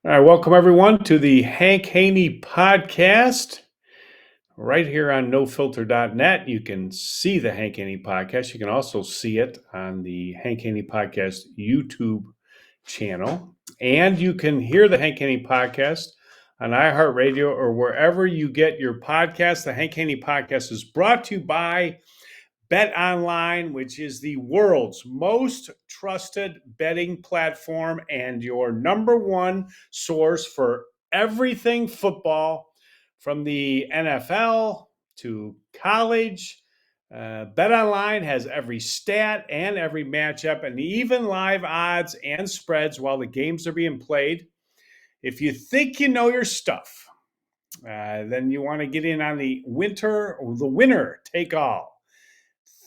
All right, welcome everyone to the Hank Haney Podcast. Right here on nofilter.net, you can see the Hank Haney Podcast. You can also see it on the Hank Haney Podcast YouTube channel. And you can hear the Hank Haney Podcast on iHeartRadio or wherever you get your podcast. The Hank Haney Podcast is brought to you by Bet Online, which is the world's most trusted betting platform and your number one source for everything football, from the NFL to college. Bet Online has every stat and every matchup, and even live odds and spreads while the games are being played. If you think you know your stuff, then you want to get in on the winner take all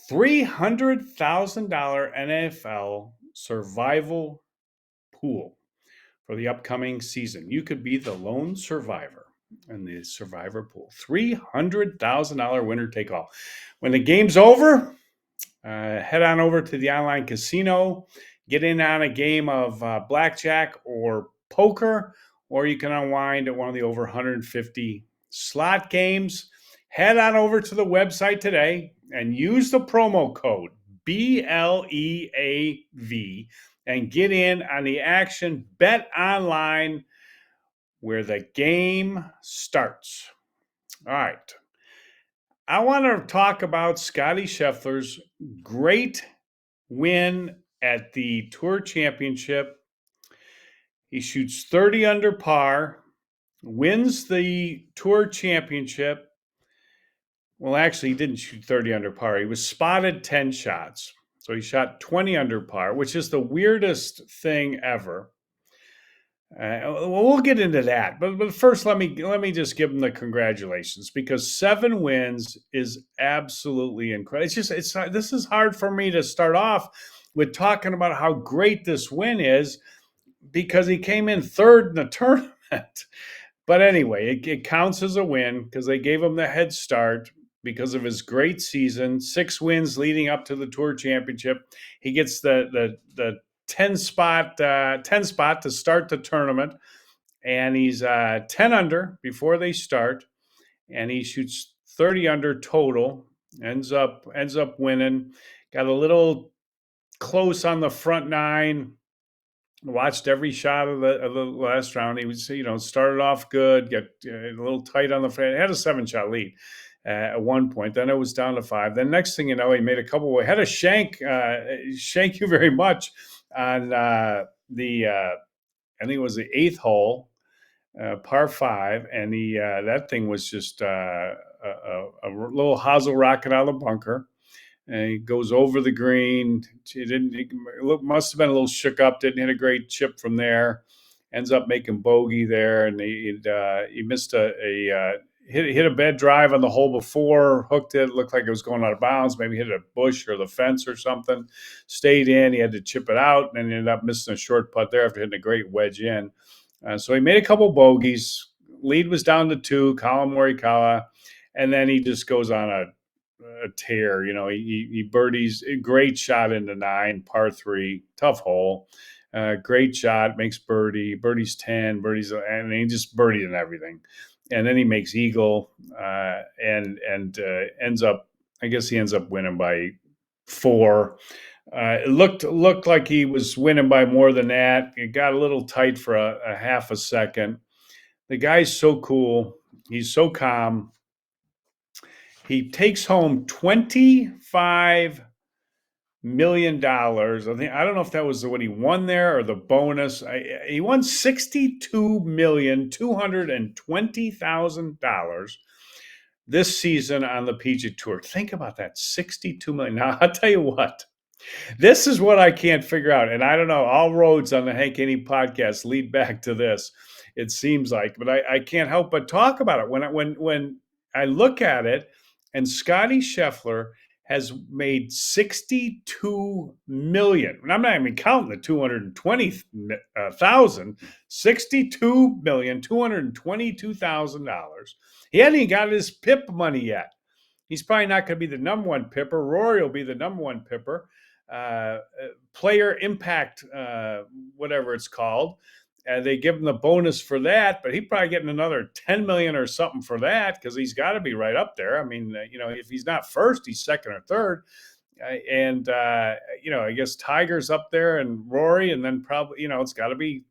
$300,000 NFL survival pool for the upcoming season. You could be the lone survivor in the survivor pool. $300,000 winner take all. When the game's over, head on over to the online casino, get in on a game of blackjack or poker, or you can unwind at one of the over 150 slot games. Head on over to the website today and use the promo code BLEAV and get in on the action. Bet Online, where the game starts. All right. I want to talk about Scottie Scheffler's great win at the Tour Championship. He shoots 30 under par, wins the Tour Championship. Well, actually, he didn't shoot 30 under par. He was spotted 10 shots. So he shot 20 under par, which is the weirdest thing ever. We'll get into that, but first let me just give him the congratulations, because 7 wins is absolutely incredible. This is hard for me to start off with talking about how great this win is, because he came in third in the tournament. But anyway, it counts as a win because they gave him the head start because of his great season. 6 wins leading up to the Tour Championship. He gets the 10 spot to start the tournament, and he's 10 under before they start, and he shoots 30 under total. Ends up winning. Got a little close on the front 9. Watched every shot of the last round. He was, started off good, got a little tight on the front. Had a 7-shot lead at one point. Then it was down to 5. Then next thing you know, he made a couple. Had a shank. Thank you very much on I think it was the 8th hole, par 5, and that thing was just a little hosel rocket out of the bunker. And he goes over the green. Must have been a little shook up. Didn't hit a great chip from there. Ends up making bogey there, and he missed hit a bad drive on the hole before. Hooked it. Looked like it was going out of bounds. Maybe hit a bush or the fence or something. Stayed in. He had to chip it out, and ended up missing a short putt there after hitting a great wedge in. So he made a couple bogeys. Lead was down to 2. Colin Morikawa, and then he just goes on a tear. He birdies. A great shot into 9, par 3, tough hole. Great shot, makes birdies 10, and he just birdied and everything. And then he makes eagle, and ends up. I guess he ends up winning by 4. It looked like he was winning by more than that. It got a little tight for a half a second. The guy's so cool. He's so calm. He takes home $25 million. I don't know if that was what he won there or the bonus. He won $62,220,000 this season on the PGA Tour. Think about that, $62 million. Now, I'll tell you what. This is what I can't figure out. And I don't know, all roads on the Hank Haney Podcast lead back to this, it seems like. But I can't help but talk about it. When I look at it, and Scottie Scheffler has made $62 million. And I'm not even counting the $220,000. $62,222,000. He hadn't even got his PIP money yet. He's probably not going to be the number 1 pipper. Rory will be the number 1 pipper. Player impact, whatever it's called. they give him the bonus for that, but he's probably getting another 10 million or something for that because he's got to be right up there. I mean, if he's not first, he's second or third. And I guess Tiger's up there and Rory, and then probably, it's got to be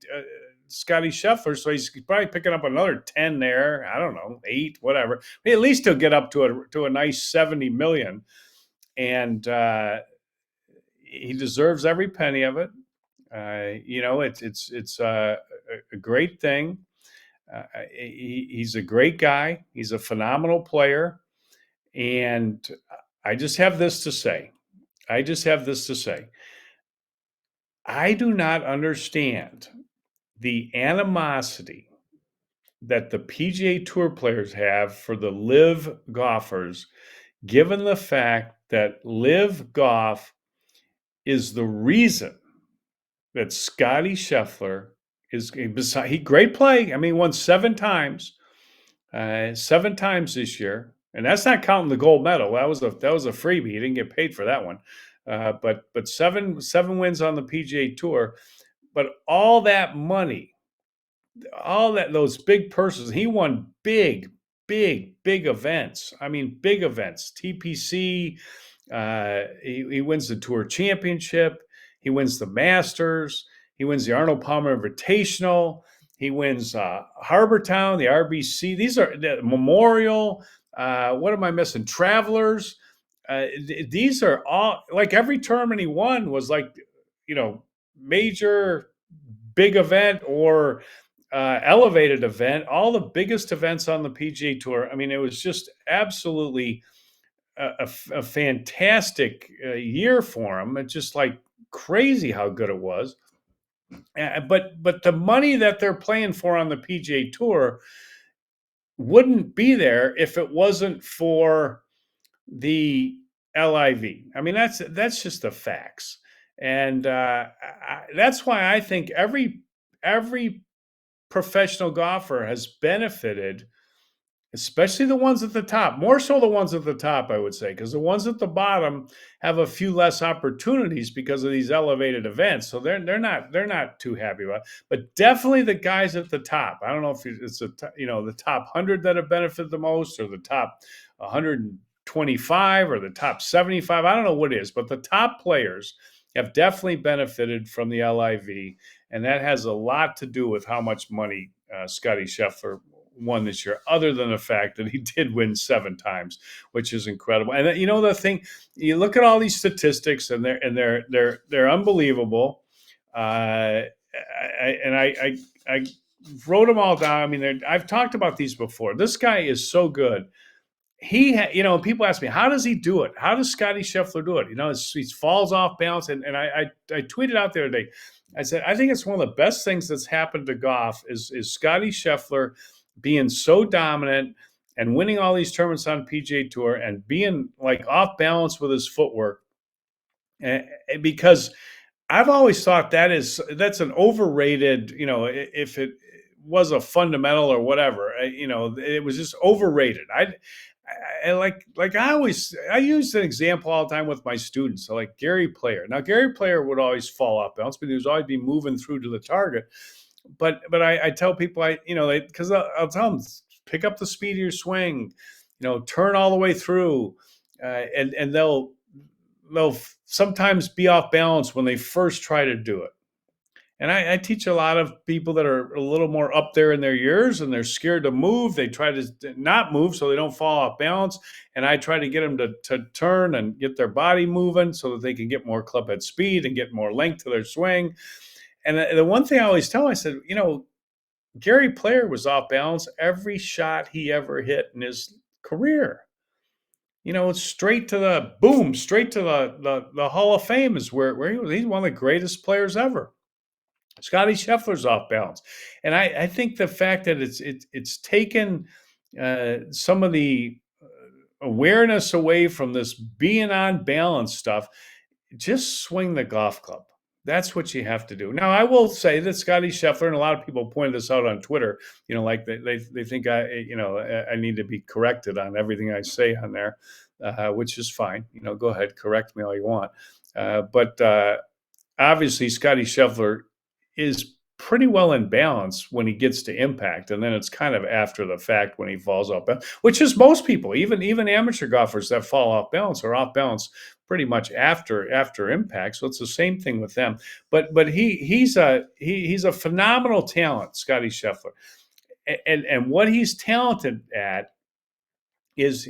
Scottie Scheffler. So he's probably picking up another 10 there. I don't know, 8, whatever. At least he'll get up to a nice 70 million. And he deserves every penny of it. It's a great thing. He's a great guy. He's a phenomenal player. And I just have this to say. I do not understand the animosity that the PGA Tour players have for the LIV golfers, given the fact that LIV golf is the reason that Scottie Scheffler he great play. I mean, he won 7 times this year, and that's not counting the gold medal. That was a freebie. He didn't get paid for that one. But seven wins on the PGA Tour, but all that money, those big purses. He won big events. I mean, big events. TPC. He wins the Tour Championship. He wins the Masters. He wins the Arnold Palmer Invitational. He wins Harbor Town, the RBC. These are the Memorial. What am I missing? Travelers. These are all, like, every tournament he won was like, major big event or elevated event. All the biggest events on the PGA Tour. I mean, it was just absolutely a fantastic year for him. It's just like crazy how good it was. But the money that they're playing for on the PGA Tour wouldn't be there if it wasn't for the LIV. I mean, that's just the facts, and that's why I think every professional golfer has benefited, especially the ones at the top, more so the ones at the top, I would say, because the ones at the bottom have a few less opportunities because of these elevated events. So they're not too happy about it. But definitely the guys at the top. I don't know if it's the top 100 that have benefited the most, or the top 125, or the top 75. I don't know what it is, but the top players have definitely benefited from the LIV, and that has a lot to do with how much money Scottie Scheffler won this year, other than the fact that he did win 7 times, which is incredible. And the thing, you look at all these statistics, and they're unbelievable. I wrote them all down. I mean, I've talked about these before. This guy is so good. People ask me, how does he do it? How does Scottie Scheffler do it? He falls off balance. And I tweeted out the other day, I said, I think it's one of the best things that's happened to golf is Scottie Scheffler being so dominant and winning all these tournaments on PGA Tour and being like off balance with his footwork. Because I've always thought that's an overrated, if it was a fundamental or whatever, it was just overrated. I use an example all the time with my students. So, like Gary Player. Now, Gary Player would always fall off balance, but he would always be moving through to the target. But I tell people, because I'll tell them, pick up the speed of your swing, turn all the way through, and they'll sometimes be off balance when they first try to do it. And I teach a lot of people that are a little more up there in their years, and they're scared to move. They try to not move so they don't fall off balance. And I try to get them to turn and get their body moving so that they can get more club head speed and get more length to their swing. And the one thing I always tell them, I said, Gary Player was off balance every shot he ever hit in his career. Straight to the Hall of Fame is where he was. He's one of the greatest players ever. Scottie Scheffler's off balance. And I think the fact that it's taken some of the awareness away from this being on balance stuff. Just swing the golf club. That's what you have to do. Now, I will say that Scottie Scheffler, and a lot of people pointed this out on Twitter, like they think I need to be corrected on everything I say on there, which is fine. Go ahead, correct me all you want. But obviously, Scottie Scheffler is pretty well in balance when he gets to impact, and then it's kind of after the fact when he falls off balance, which is most people, even amateur golfers that fall off balance are off balance pretty much after impact. So it's the same thing with them. But he's a phenomenal talent, Scottie Scheffler, and what he's talented at is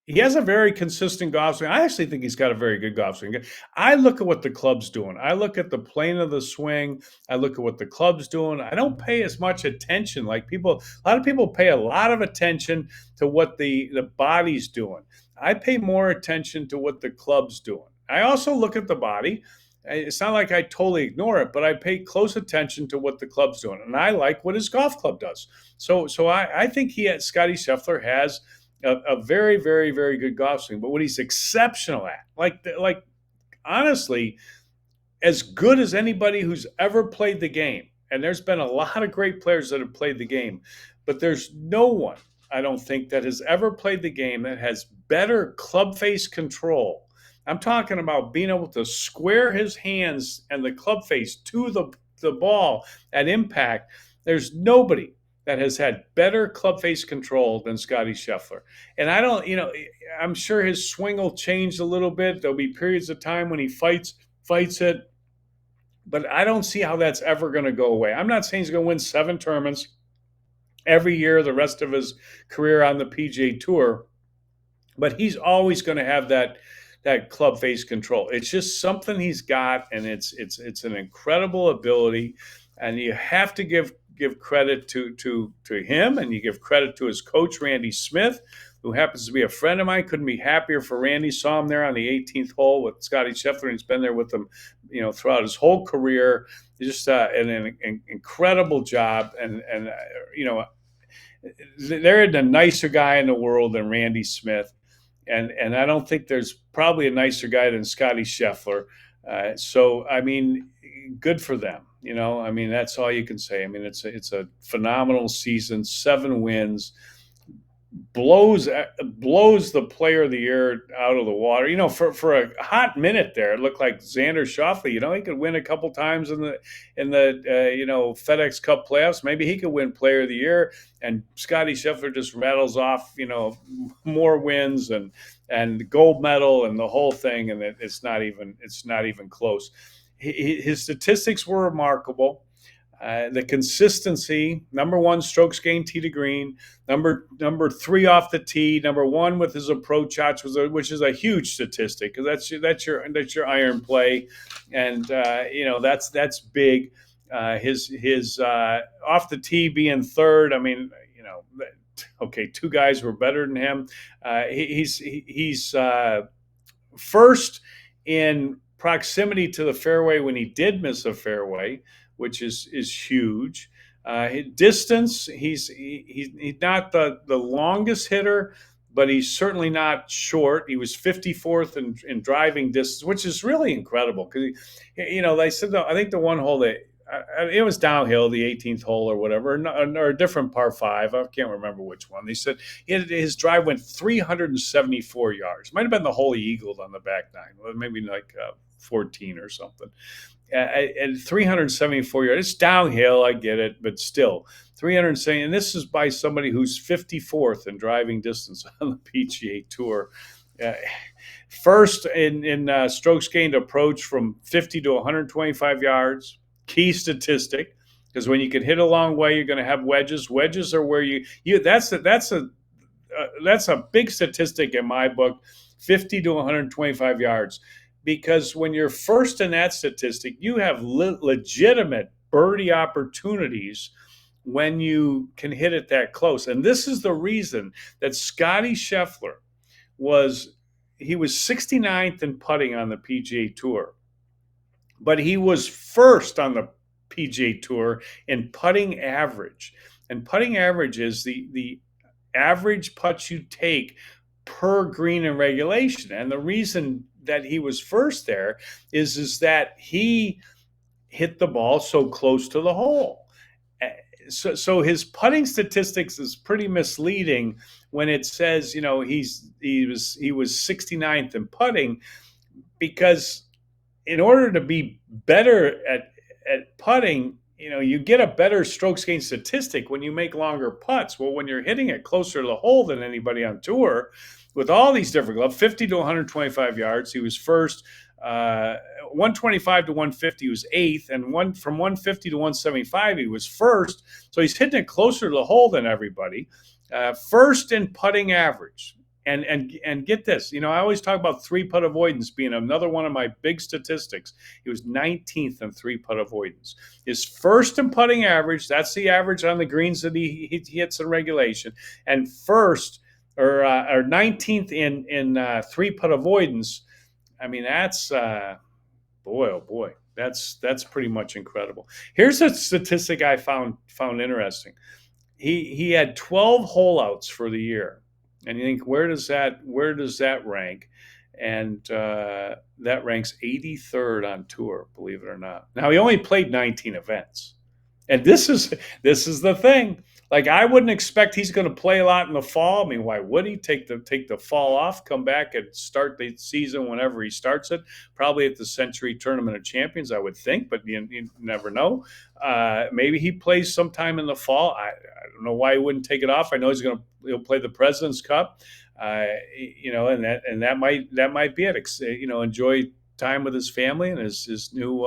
he has a very consistent golf swing. I actually think he's got a very good golf swing. I look at what the club's doing. I look at the plane of the swing. I look at what the club's doing. I don't pay as much attention like people. A lot of people pay a lot of attention to what the body's doing. I pay more attention to what the club's doing. I also look at the body. It's not like I totally ignore it, but I pay close attention to what the club's doing, and I like what his golf club does. So I think Scottie Scheffler has a very, very, very good golf swing. But what he's exceptional at, like honestly, as good as anybody who's ever played the game. And there's been a lot of great players that have played the game, but there's no one, I don't think, that has ever played the game that has better club face control. I'm talking about being able to square his hands and the club face to the ball at impact. There's nobody that has had better club face control than Scottie Scheffler. And I don't, I'm sure his swing will change a little bit. There'll be periods of time when he fights it, but I don't see how that's ever going to go away. I'm not saying he's going to win 7 tournaments every year the rest of his career on the PGA Tour, but he's always going to have that club face control. It's just something he's got, and it's an incredible ability, and you have to give credit to him, and you give credit to his coach, Randy Smith, who happens to be a friend of mine. Couldn't be happier for Randy. Saw him there on the 18th hole with Scottie Scheffler, and he's been there with him, throughout his whole career. Just an incredible job, and they're the nicer guy in the world than Randy Smith, and I don't think there's probably a nicer guy than Scottie Scheffler. So I mean, good for them. I mean, that's all you can say. I mean, it's a phenomenal season, 7 wins, blows the player of the year out of the water. For a hot minute there, it looked like Xander Schauffele. He could win a couple times in the FedEx Cup playoffs. Maybe he could win player of the year, and Scottie Scheffler just rattles off more wins and gold medal and the whole thing, and it's not even close. His statistics were remarkable. The consistency, number 1 strokes gained tee to green, number 3 off the tee, number 1 with his approach shots, which is a huge statistic because that's your iron play, and that's big. His off the tee being 3rd. I mean, okay, 2 guys were better than him. He's first in proximity to the fairway when he did miss a fairway, which is huge. Distance, he's not the longest hitter, but he's certainly not short. He was 54th in driving distance, which is really incredible because they said I think the one hole it was downhill, the 18th hole or whatever, or a different par 5. I can't remember which one. They said his drive went 374 yards. Might have been the hole he eagled on the back 9, maybe like 14 or something. At 374 yards, it's downhill, I get it, but still 370. And this is by somebody who's 54th in driving distance on the PGA Tour. First in strokes gained approach from 50 to 125 yards. Key statistic, because when you can hit a long way, you're going to have wedges. Wedges are where you that's a big statistic in my book, 50 to 125 yards. Because when you're first in that statistic, you have legitimate birdie opportunities when you can hit it that close. And this is the reason that Scottie Scheffler was 69th in putting on the PGA Tour. But he was first on the PGA Tour in putting average. And putting average is the average putts you take per green in regulation. And the reason that he was first there is that he hit the ball so close to the hole. So his putting statistics is pretty misleading when it says, he was 69th in putting, because in order to be better at putting, you get a better strokes gain statistic when you make longer putts. Well, when you're hitting it closer to the hole than anybody on tour, with all these different clubs, 50 to 125 yards, he was first. 125 to 150 was eighth, and from 150 to 175 he was first. So he's hitting it closer to the hole than everybody. First in putting average. And get this, I always talk about three-putt avoidance being another one of my big statistics. He was 19th in three-putt avoidance. His first in putting average, that's the average on the greens that he hits in regulation, and first or 19th in three-putt avoidance. I mean, that's boy, oh boy, that's pretty much incredible. Here's a statistic I found interesting. He had 12 holeouts for the year. And you think, where does that rank? And that ranks 83rd on tour, believe it or not. Now, he only played 19 events. And this is the thing. Like, I wouldn't expect he's going to play a lot in the fall. I mean, why would he take the fall off, come back and start the season whenever he starts it? Probably at the Century Tournament of Champions, I would think, but you never know. Maybe he plays sometime in the fall. I don't know why he wouldn't take it off. I know he'll play the President's Cup, and that might be it. Enjoy time with his family and his new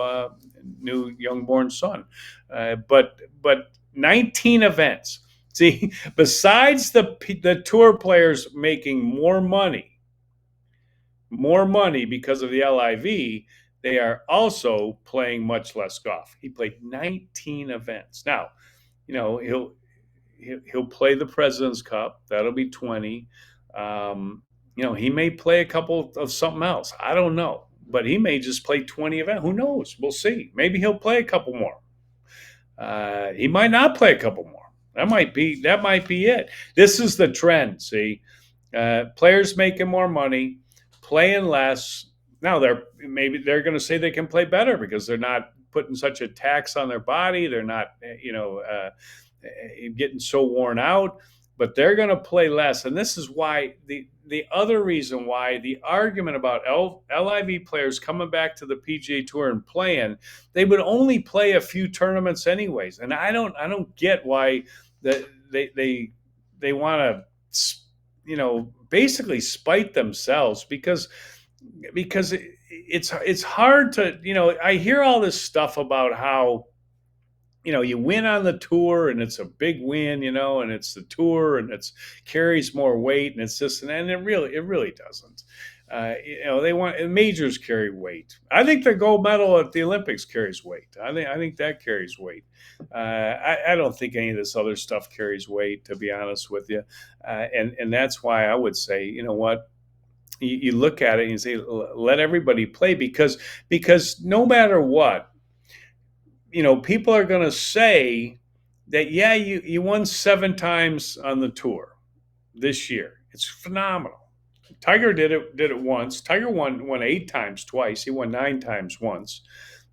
young-born son. But 19 events. See, besides the tour players making more money because of the LIV, they are also playing much less golf. He played 19 events. Now, he'll play the President's Cup. That'll be 20. He may play a couple of something else. I don't know. But he may just play 20 events. Who knows? We'll see. Maybe he'll play a couple more. He might not play a couple more. That might be it. This is the trend. See, players making more money, playing less. Now they're going to say they can play better because they're not putting such a tax on their body. They're not, getting so worn out. But they're going to play less, and this is why the other reason why the argument about LIV players coming back to the PGA Tour and playing, they would only play a few tournaments anyways, and I don't get why they want to basically spite themselves because it's hard to I hear all this stuff about how you win on the tour and it's a big win, and it's the tour and it carries more weight and it's this and it really doesn't. They want majors carry weight. I think the gold medal at the Olympics carries weight. I think that carries weight. I don't think any of this other stuff carries weight, to be honest with you. And that's why I would say, you know what? You look at it and you say, let everybody play because no matter what, people are going to say that, yeah, you won 7 times on the tour this year. It's phenomenal. Tiger did it once. Tiger won 8 times twice. He won 9 times once.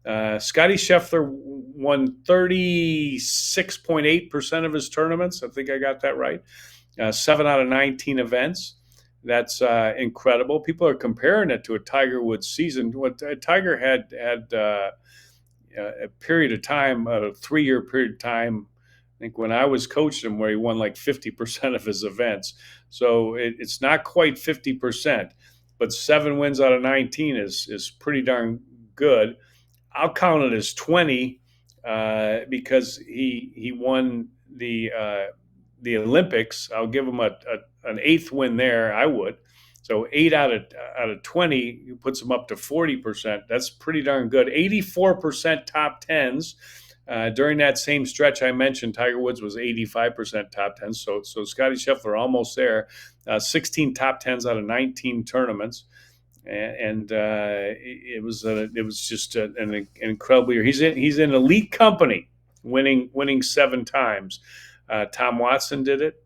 Scottie Scheffler won 36.8% of his tournaments. I think I got that right. 7 out of 19 events. That's incredible. People are comparing it to a Tiger Woods season. What Tiger had a period of time, a 3-year period of time, I think when I was coaching him, where he won like 50% of his events. So it's not quite 50%, but 7 wins out of 19 is pretty darn good. I'll count it as 20 because he won the Olympics. I'll give him an 8th win there. I would. So 8 out of 20 puts them up to 40%. That's pretty darn good. 84% top tens. During that same stretch I mentioned, Tiger Woods was 85% top tens. So Scottie Scheffler almost there. 16 top tens out of 19 tournaments, and it was just an incredible year. He's in elite company, winning 7 times. Tom Watson did it,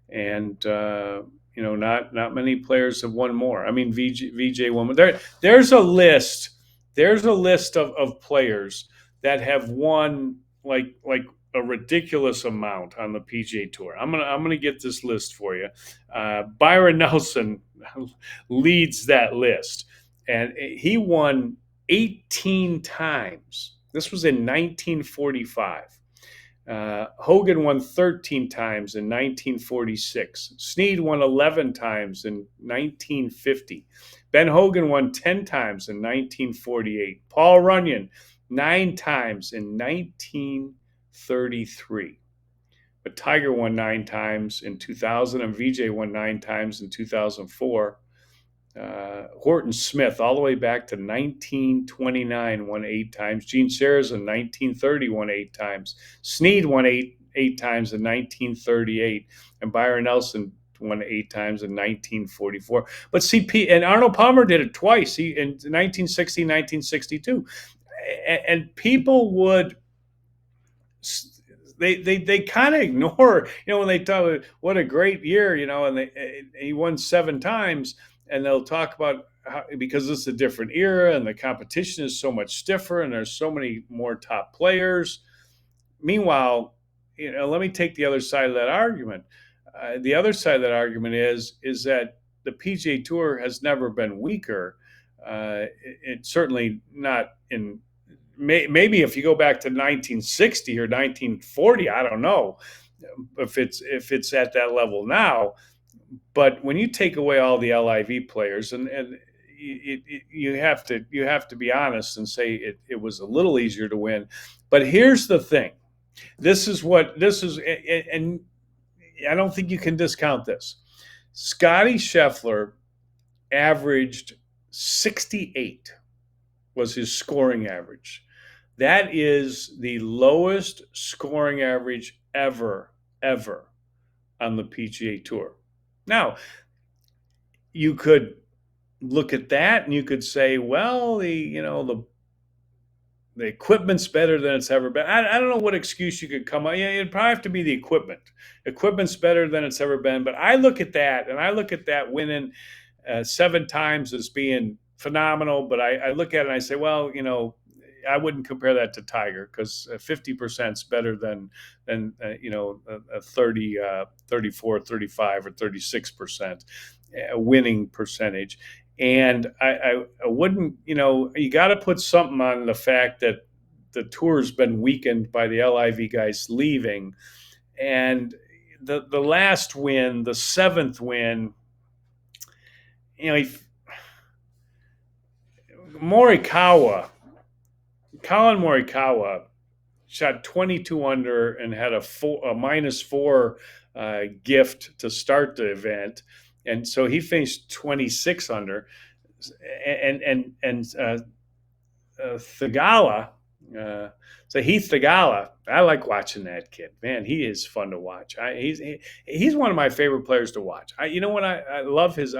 and not many players have won more. I mean, VJ won. There's a list. There's a list of players that have won like a ridiculous amount on the PGA Tour. I'm gonna get this list for you. Byron Nelson leads that list, and he won 18 times. This was in 1945. Hogan won 13 times in 1946. Snead won 11 times in 1950. Ben Hogan won 10 times in 1948. Paul Runyon, 9 times in 1933. But Tiger won 9 times in 2000, and VJ won 9 times in 2004. Horton Smith, all the way back to 1929, won 8 times. Gene Sarazen, in 1930, won 8 times. Snead won eight times in 1938, and Byron Nelson won 8 times in 1944. But CP and Arnold Palmer did it twice. He in 1960, 1962, and people would. They kind of ignore, when they talk what a great year, and he won 7 times, and they'll talk about how, because it's a different era and the competition is so much stiffer and there's so many more top players. Meanwhile, let me take the other side of that argument. The other side of that argument is that the PGA Tour has never been weaker. It's certainly not in. Maybe if you go back to 1960 or 1940, I don't know if it's at that level now. But when you take away all the LIV players, and you have to be honest and say it was a little easier to win. But here's the thing: this is, and I don't think you can discount this. Scottie Scheffler averaged 68 was his scoring average. That is the lowest scoring average ever on the PGA Tour. Now, you could look at that and you could say, well, the equipment's better than it's ever been. I don't know what excuse you could come up. It'd probably have to be the equipment. Equipment's better than it's ever been. But I look at that, and I look at that winning 7 times as being phenomenal. But I look at it and I say, well, I wouldn't compare that to Tiger, because 50% is better than a 30, 34, 35, or 36% winning percentage. And I wouldn't, you got to put something on the fact that the tour's been weakened by the LIV guys leaving. And the last win, the 7th win, Colin Morikawa shot 22 under and had a -4 gift to start the event, and so he finished 26 under. And Thigala, Heath Thigala, I like watching that kid. Man, he is fun to watch. He's one of my favorite players to watch. I love his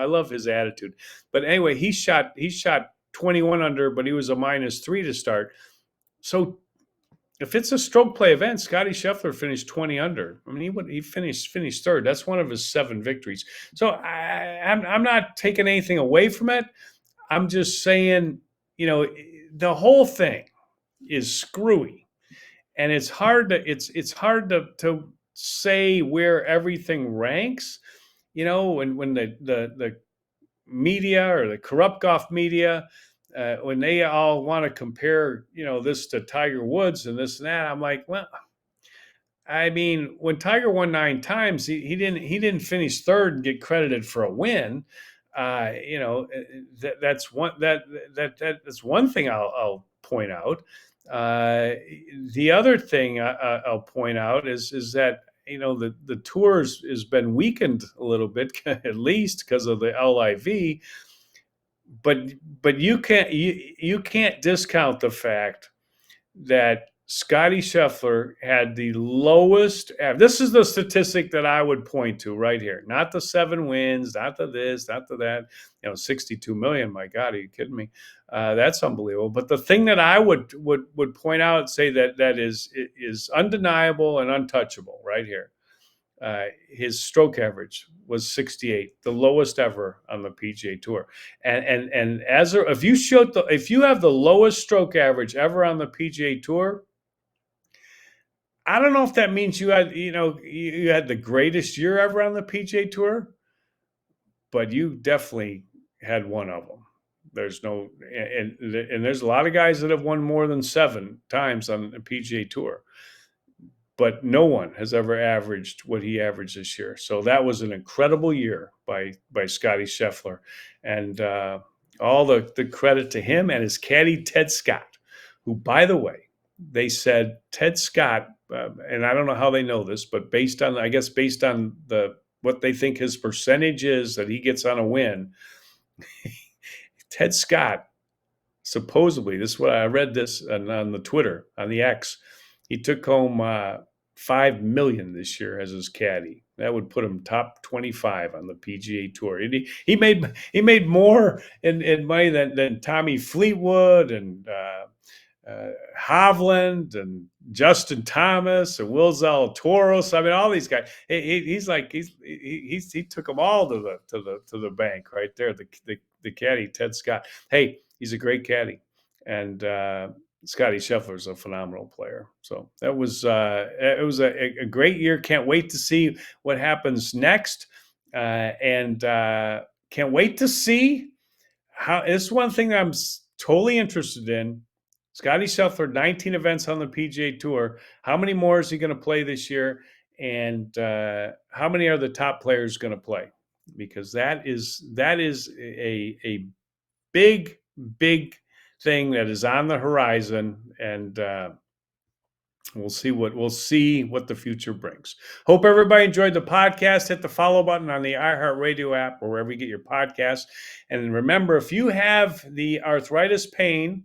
attitude. But anyway, he shot 21 under, but he was a -3 to start. So if it's a stroke play event, Scottie Scheffler finished 20 under. I mean, he finished third. That's one of his 7 victories. So I'm not taking anything away from it. I'm just saying, the whole thing is screwy, and it's hard to say where everything ranks. When the media or the corrupt golf media, when they all want to compare, this to Tiger Woods and this and that, I'm like, well, I mean, when Tiger won 9 times, he didn't finish third and get credited for a win. That's one thing I'll point out. The other thing I'll point out is that the tour has been weakened a little bit, at least because of the LIV. But you can't discount the fact that Scottie Scheffler had the lowest. This is the statistic that I would point to right here. Not the 7 wins, not the this, not the that. 62 million. My God, are you kidding me? That's unbelievable. But the thing that I would point out and say that is undeniable and untouchable right here. His stroke average was 68, the lowest ever on the PGA Tour. And if you have the lowest stroke average ever on the PGA Tour, I don't know if that means you had the greatest year ever on the PGA Tour, but you definitely had one of them. There's no, and there's a lot of guys that have won more than 7 times on the PGA Tour, but no one has ever averaged what he averaged this year. So that was an incredible year by Scottie Scheffler, and all the credit to him and his caddy Ted Scott, who, by the way, they said Ted Scott, and I don't know how they know this, but based on the what they think his percentage is that he gets on a win, Ted Scott supposedly, this is what I read this on the Twitter, on the X, he took home $5 million this year as his caddy. That would put him top 25 on the PGA Tour. And he made more in money than Tommy Fleetwood and Hovland and Justin Thomas and Will Zalatoris. I mean, all these guys. He took them all to the bank right there. The caddy Ted Scott. Hey, he's a great caddy, and Scottie Scheffler is a phenomenal player. So that was it was a great year. Can't wait to see what happens next, and can't wait to see how. It's one thing that I'm totally interested in. Scottie Scheffler, 19 events on the PGA Tour. How many more is he going to play this year? And how many are the top players going to play? Because that is a big thing that is on the horizon, and we'll see what the future brings. Hope everybody enjoyed the podcast. Hit the follow button on the iHeartRadio app or wherever you get your podcasts. And remember, if you have the arthritis pain,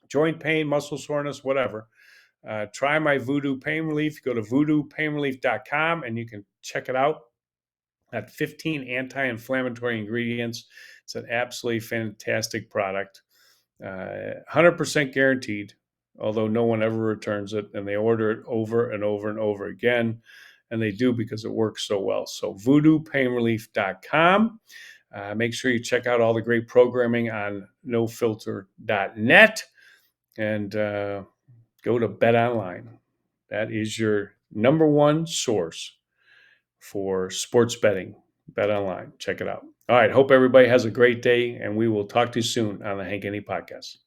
joint pain, muscle soreness, whatever, try my Voodoo Pain Relief. Go to voodoopainrelief.com and you can check it out. Got 15 anti-inflammatory ingredients. It's an absolutely fantastic product. 100% guaranteed, although no one ever returns it, and they order it over and over and over again, and they do because it works so well. So voodoopainrelief.com. Make sure you check out all the great programming on nofilter.net. And go to Bet Online. That is your number one source for sports betting. Bet Online. Check it out. All right. Hope everybody has a great day, and we will talk to you soon on the Hank Haney Podcast.